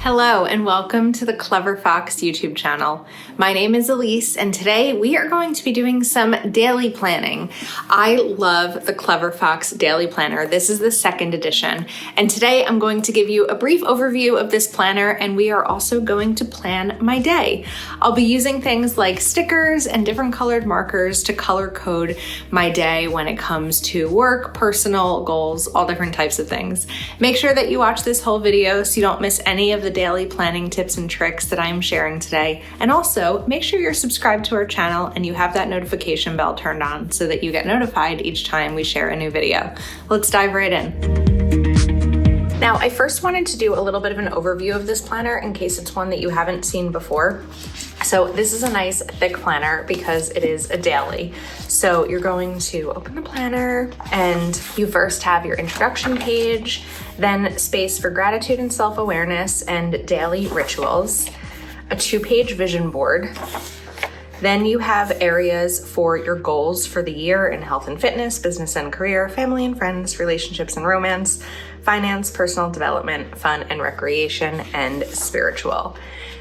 Hello and welcome to the Clever Fox YouTube channel. My name is Ilysse and today we are going to be doing some daily planning. I love the Clever Fox Daily Planner. This is the second edition and today I'm going to give you a brief overview of this planner and we are also going to plan my day. I'll be using things like stickers and different colored markers to color code my day when it comes to work, personal goals, all different types of things. Make sure that you watch this whole video so you don't miss any of the daily planning tips and tricks that I'm sharing today. And also make sure you're subscribed to our channel and you have that notification bell turned on so that you get notified each time we share a new video. Let's dive right in. Now, I first wanted to do a little bit of an overview of this planner in case it's one that you haven't seen before. So this is a nice thick planner because it is a daily. So you're going to open the planner and you first have your introduction page, then space for gratitude and self-awareness and daily rituals, a 2-page vision board. Then you have areas for your goals for the year in health and fitness, business and career, family and friends, relationships and romance, finance, personal development, fun and recreation, and spiritual.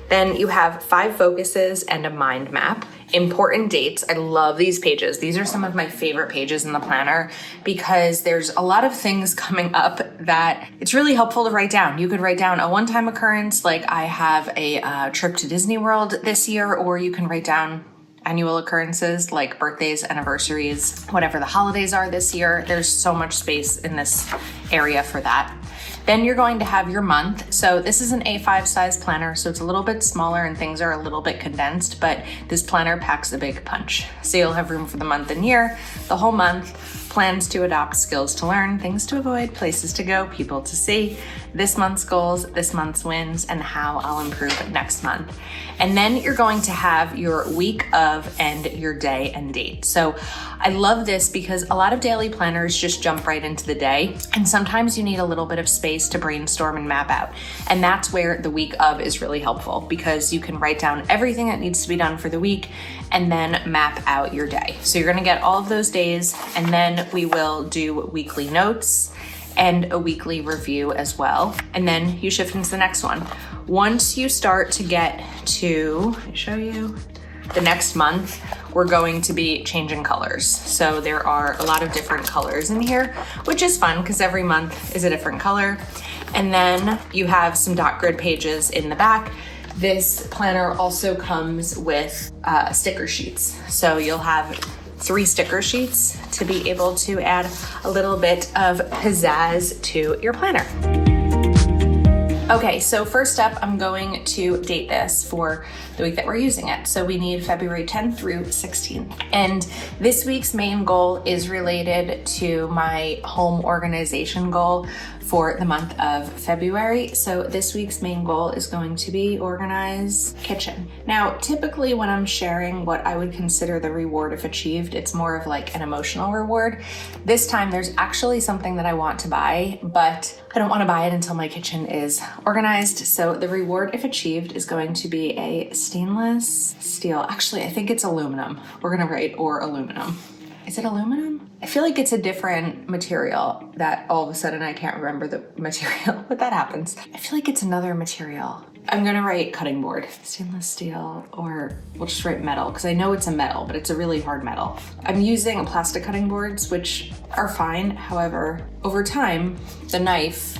Then you have 5 focuses and a mind map. Important dates. I love these pages. These are some of my favorite pages in the planner because there's a lot of things coming up that it's really helpful to write down. You could write down a one-time occurrence, like I have a trip to Disney World this year, or you can write down annual occurrences like birthdays, anniversaries, whatever the holidays are this year. There's so much space in this area for that. Then you're going to have your month. So this is an A5 size planner, so it's a little bit smaller and things are a little bit condensed, but this planner packs a big punch. So you'll have room for the month and year, the whole month, plans to adopt, skills to learn, things to avoid, places to go, people to see, this month's goals, this month's wins, and how I'll improve next month. And then you're going to have your week of and your day and date. So I love this because a lot of daily planners just jump right into the day. And sometimes you need a little bit of space to brainstorm and map out. And that's where the week of is really helpful because you can write down everything that needs to be done for the week and then map out your day. So you're gonna get all of those days and then we will do weekly notes and a weekly review as well. And then you shift into the next one. Once you start to get to, let me show you, the next month, we're going to be changing colors. So there are a lot of different colors in here, which is fun because every month is a different color. And then you have some dot grid pages in the back. This planner also comes with sticker sheets. So you'll have 3 sticker sheets to be able to add a little bit of pizzazz to your planner. Okay, so first up, I'm going to date this for the week that we're using it. So we need February 10th through 16th. And this week's main goal is related to my home organization goal for the month of February. So this week's main goal is going to be organize kitchen. Now, typically when I'm sharing what I would consider the reward if achieved, it's more of like an emotional reward. This time there's actually something that I want to buy, but I don't want to buy it until my kitchen is organized. So the reward if achieved is going to be a stainless steel. Actually, I think it's aluminum. We're going to write or aluminum. Is it aluminum? I feel like it's a different material that all of a sudden I can't remember the material, but that happens. I feel like it's another material. I'm gonna write cutting board, stainless steel, or we'll just write metal because I know it's a metal, but it's a really hard metal. I'm using plastic cutting boards, which are fine. However, over time, the knife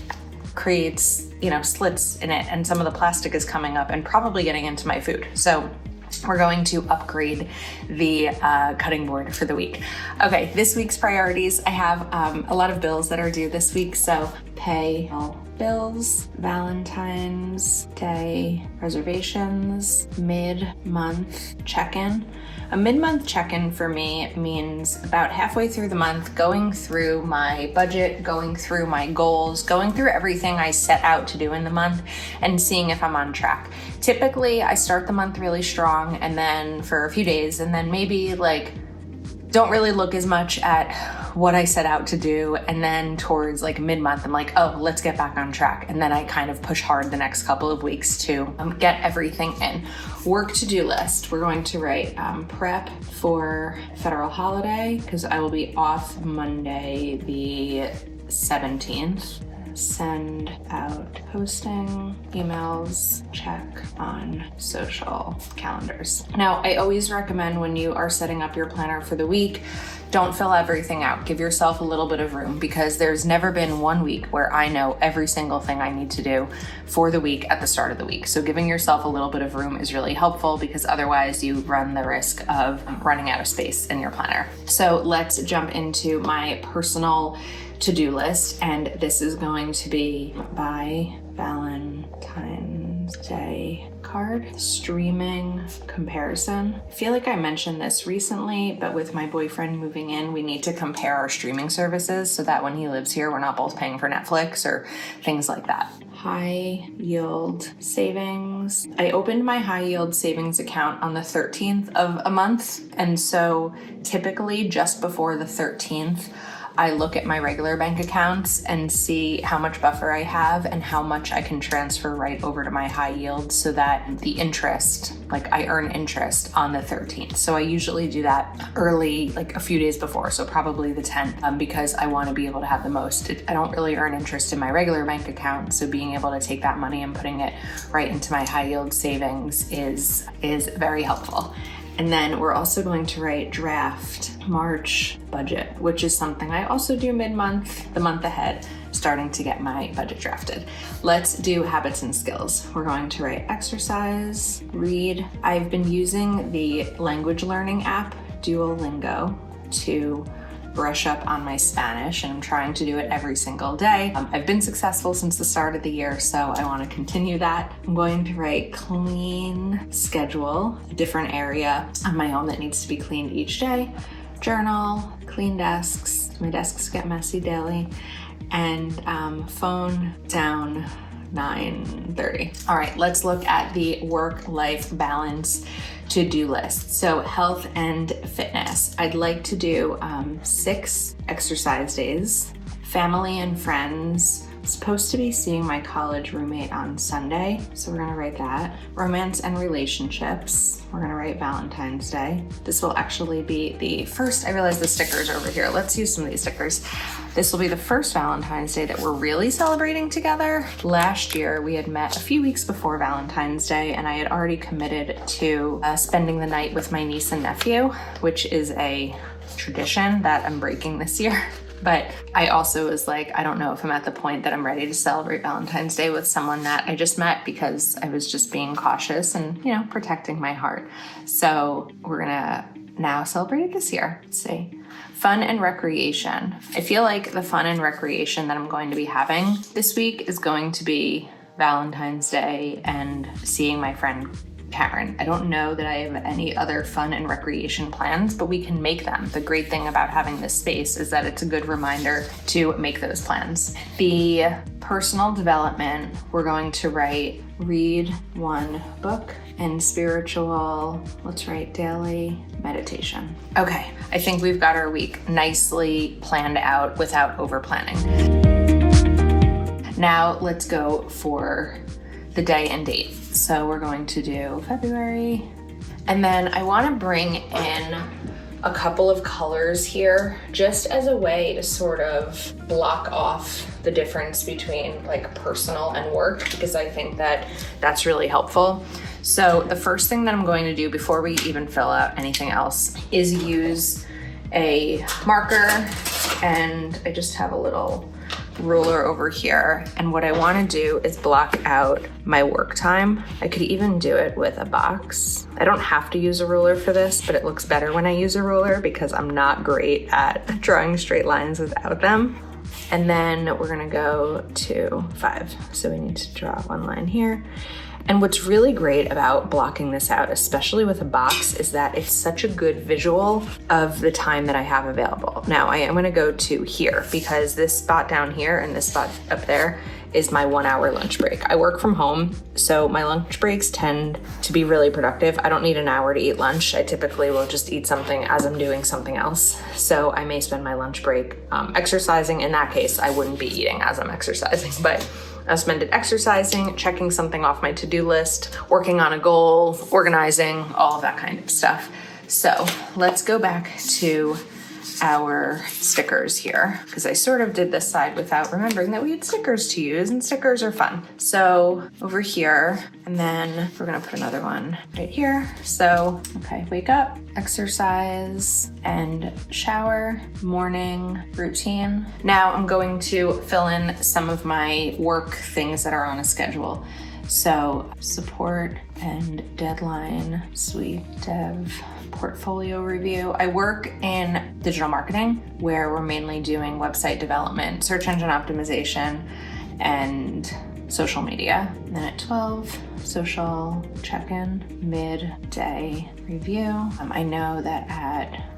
creates, slits in it and some of the plastic is coming up and probably getting into my food. So we're going to upgrade the cutting board for the week. Okay, this week's priorities. I have a lot of bills that are due this week. So pay bills, Valentine's Day reservations, mid-month check-in. A mid-month check-in for me means about halfway through the month, going through my budget, going through my goals, going through everything I set out to do in the month and seeing if I'm on track. Typically, I start the month really strong and then for a few days and then maybe don't really look as much at what I set out to do. And then towards mid-month, I'm like, oh, let's get back on track. And then I kind of push hard the next couple of weeks to get everything in. Work to-do list. We're going to write prep for federal holiday because I will be off Monday the 17th. send out posting, emails, check on social calendars. Now, I always recommend when you are setting up your planner for the week, don't fill everything out. Give yourself a little bit of room, because there's never been one week where I know every single thing I need to do for the week at the start of the week. So giving yourself a little bit of room is really helpful, because otherwise you run the risk of running out of space in your planner. So let's jump into my personal to-do list, and this is going to be by Valentine's Day card streaming comparison. I feel like I mentioned this recently, but with my boyfriend moving in, we need to compare our streaming services so that when he lives here, we're not both paying for Netflix or things like that. High yield savings. I opened my high yield savings account on the 13th of a month, and so typically just before the 13th, I look at my regular bank accounts and see how much buffer I have and how much I can transfer right over to my high yield, so that the interest, like I earn interest on the 13th. So I usually do that early, like a few days before, so probably the 10th, because I want to be able to have the most. I don't really earn interest in my regular bank account, so being able to take that money and putting it right into my high yield savings is very helpful. And then we're also going to write draft March budget, which is something I also do mid-month, the month ahead, starting to get my budget drafted. Let's do habits and skills. We're going to write exercise, read. I've been using the language learning app, Duolingo, to brush up on my Spanish, and I'm trying to do it every single day. I've been successful since the start of the year, so I want to continue that. I'm going to write clean schedule, a different area of my home that needs to be cleaned each day, journal, clean desks, my desks get messy daily, and phone down 9:30. All right, let's look at the work-life balance to-do list. So health and fitness. I'd like to do 6 exercise days. Family and friends. I'm supposed to be seeing my college roommate on Sunday, so we're gonna write that. Romance and relationships. We're gonna write Valentine's Day. This will actually be the first, I realize the stickers are over here. Let's use some of these stickers. This will be the first Valentine's Day that we're really celebrating together. Last year, we had met a few weeks before Valentine's Day, and I had already committed to spending the night with my niece and nephew, which is a tradition that I'm breaking this year. But I also was like, I don't know if I'm at the point that I'm ready to celebrate Valentine's Day with someone that I just met, because I was just being cautious and, protecting my heart. So we're gonna now celebrate it this year. Let's see. Fun and recreation. I feel like the fun and recreation that I'm going to be having this week is going to be Valentine's Day and seeing my friend Karen. I don't know that I have any other fun and recreation plans, but we can make them. The great thing about having this space is that it's a good reminder to make those plans. The personal development, we're going to write read 1 book, and spiritual, let's write daily meditation. Okay, I think we've got our week nicely planned out without over planning. Now let's go for the day and date. So we're going to do February. And then I want to bring in a couple of colors here just as a way to sort of block off the difference between like personal and work, because I think that that's really helpful. So the first thing that I'm going to do before we even fill out anything else is use a marker, and I just have a little ruler over here, and what I want to do is block out my work time. I could even do it with a box. I don't have to use a ruler for this, but it looks better when I use a ruler because I'm not great at drawing straight lines without them. And then we're gonna go to 5. So we need to draw 1 line here. And what's really great about blocking this out, especially with a box, is that it's such a good visual of the time that I have available. Now I am gonna go to here because this spot down here and this spot up there is my 1 hour lunch break. I work from home, so my lunch breaks tend to be really productive. I don't need an hour to eat lunch. I typically will just eat something as I'm doing something else. So I may spend my lunch break exercising. In that case, I wouldn't be eating as I'm exercising, but I'll spend it exercising, checking something off my to-do list, working on a goal, organizing, all of that kind of stuff. So let's go back to our stickers here because I sort of did this side without remembering that we had stickers to use, and stickers are fun. So over here, and then we're gonna put another one right here. So, okay, wake up, exercise, and shower, morning routine. Now I'm going to fill in some of my work things that are on a schedule. So support and deadline, sweet dev, portfolio review. I work in digital marketing where we're mainly doing website development, search engine optimization, and social media. And then at 12, social check-in, midday review. I know that at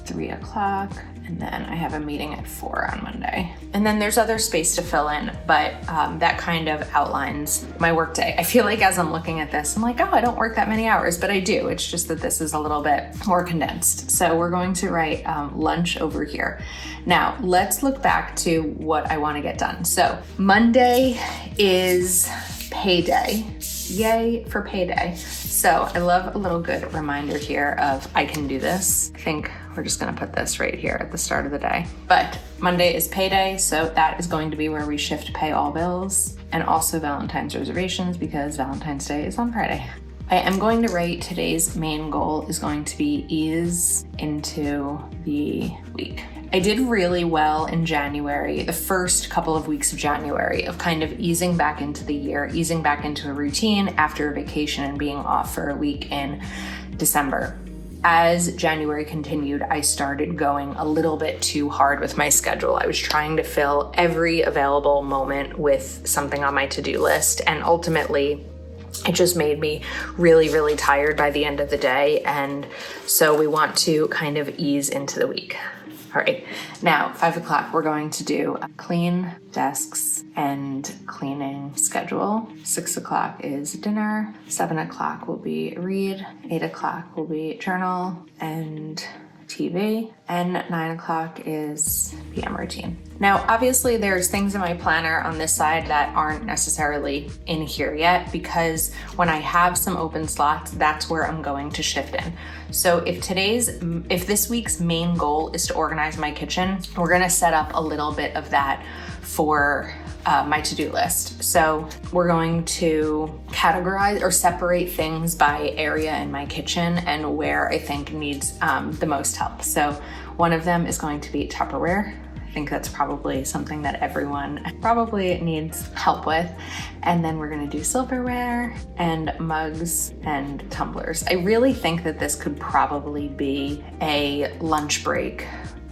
3 o'clock, and then I have a meeting at 4 on Monday. And then there's other space to fill in, but that kind of outlines my workday. I feel like as I'm looking at this, I'm like, oh, I don't work that many hours, but I do. It's just that this is a little bit more condensed. So we're going to write lunch over here. Now, let's look back to what I want to get done. So Monday is payday. Yay for payday. So I love a little good reminder here of I can do this. I think we're just gonna put this right here at the start of the day. But Monday is payday, so that is going to be where we shift pay all bills and also Valentine's reservations because Valentine's Day is on Friday. I am going to write today's main goal is going to be ease into the week. I did really well in January, the first couple of weeks of January, of kind of easing back into the year, easing back into a routine after a vacation and being off for a week in December. As January continued, I started going a little bit too hard with my schedule. I was trying to fill every available moment with something on my to-do list, and ultimately, it just made me really, really tired by the end of the day. And so we want to kind of ease into the week. All right, now 5 o'clock, we're going to do a clean desks and cleaning schedule. 6 o'clock is dinner. 7 o'clock will be read. 8 o'clock will be journal and TV. And 9 o'clock is PM routine. Now, obviously there's things in my planner on this side that aren't necessarily in here yet because when I have some open slots, that's where I'm going to shift in. So if this week's main goal is to organize my kitchen, we're gonna set up a little bit of that for my to-do list. So we're going to categorize or separate things by area in my kitchen and where I think needs the most help. So one of them is going to be Tupperware. I think that's probably something that everyone probably needs help with. And then we're gonna do silverware and mugs and tumblers. I really think that this could probably be a lunch break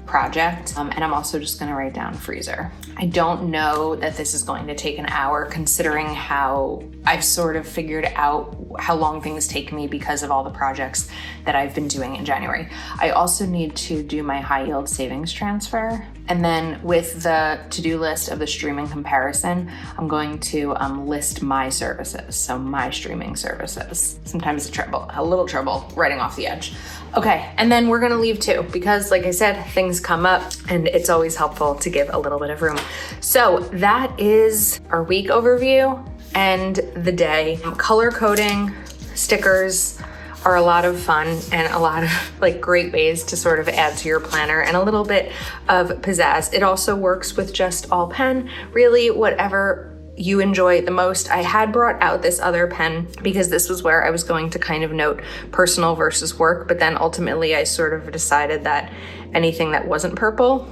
project. And I'm also just gonna write down freezer. I don't know that this is going to take an hour considering how I've sort of figured out how long things take me because of all the projects that I've been doing in January. I also need to do my high yield savings transfer. And then with the to-do list of the streaming comparison, I'm going to list my services. So my streaming services. Sometimes a little trouble writing off the edge. Okay, and then we're gonna leave too, because like I said, things come up and it's always helpful to give a little bit of room. So that is our week overview and the day. Color coding, stickers are a lot of fun and a lot of like great ways to sort of add to your planner and a little bit of pizzazz. It also works with just all pen, really whatever you enjoy the most. I had brought out this other pen because this was where I was going to kind of note personal versus work, but then ultimately I sort of decided that anything that wasn't purple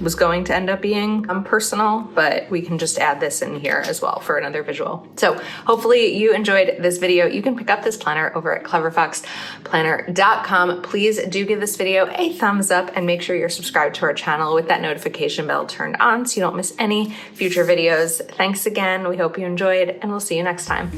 was going to end up being personal, but we can just add this in here as well for another visual. So hopefully you enjoyed this video. You can pick up this planner over at cleverfoxplanner.com. Please do give this video a thumbs up and make sure you're subscribed to our channel with that notification bell turned on so you don't miss any future videos. Thanks again. We hope you enjoyed and we'll see you next time.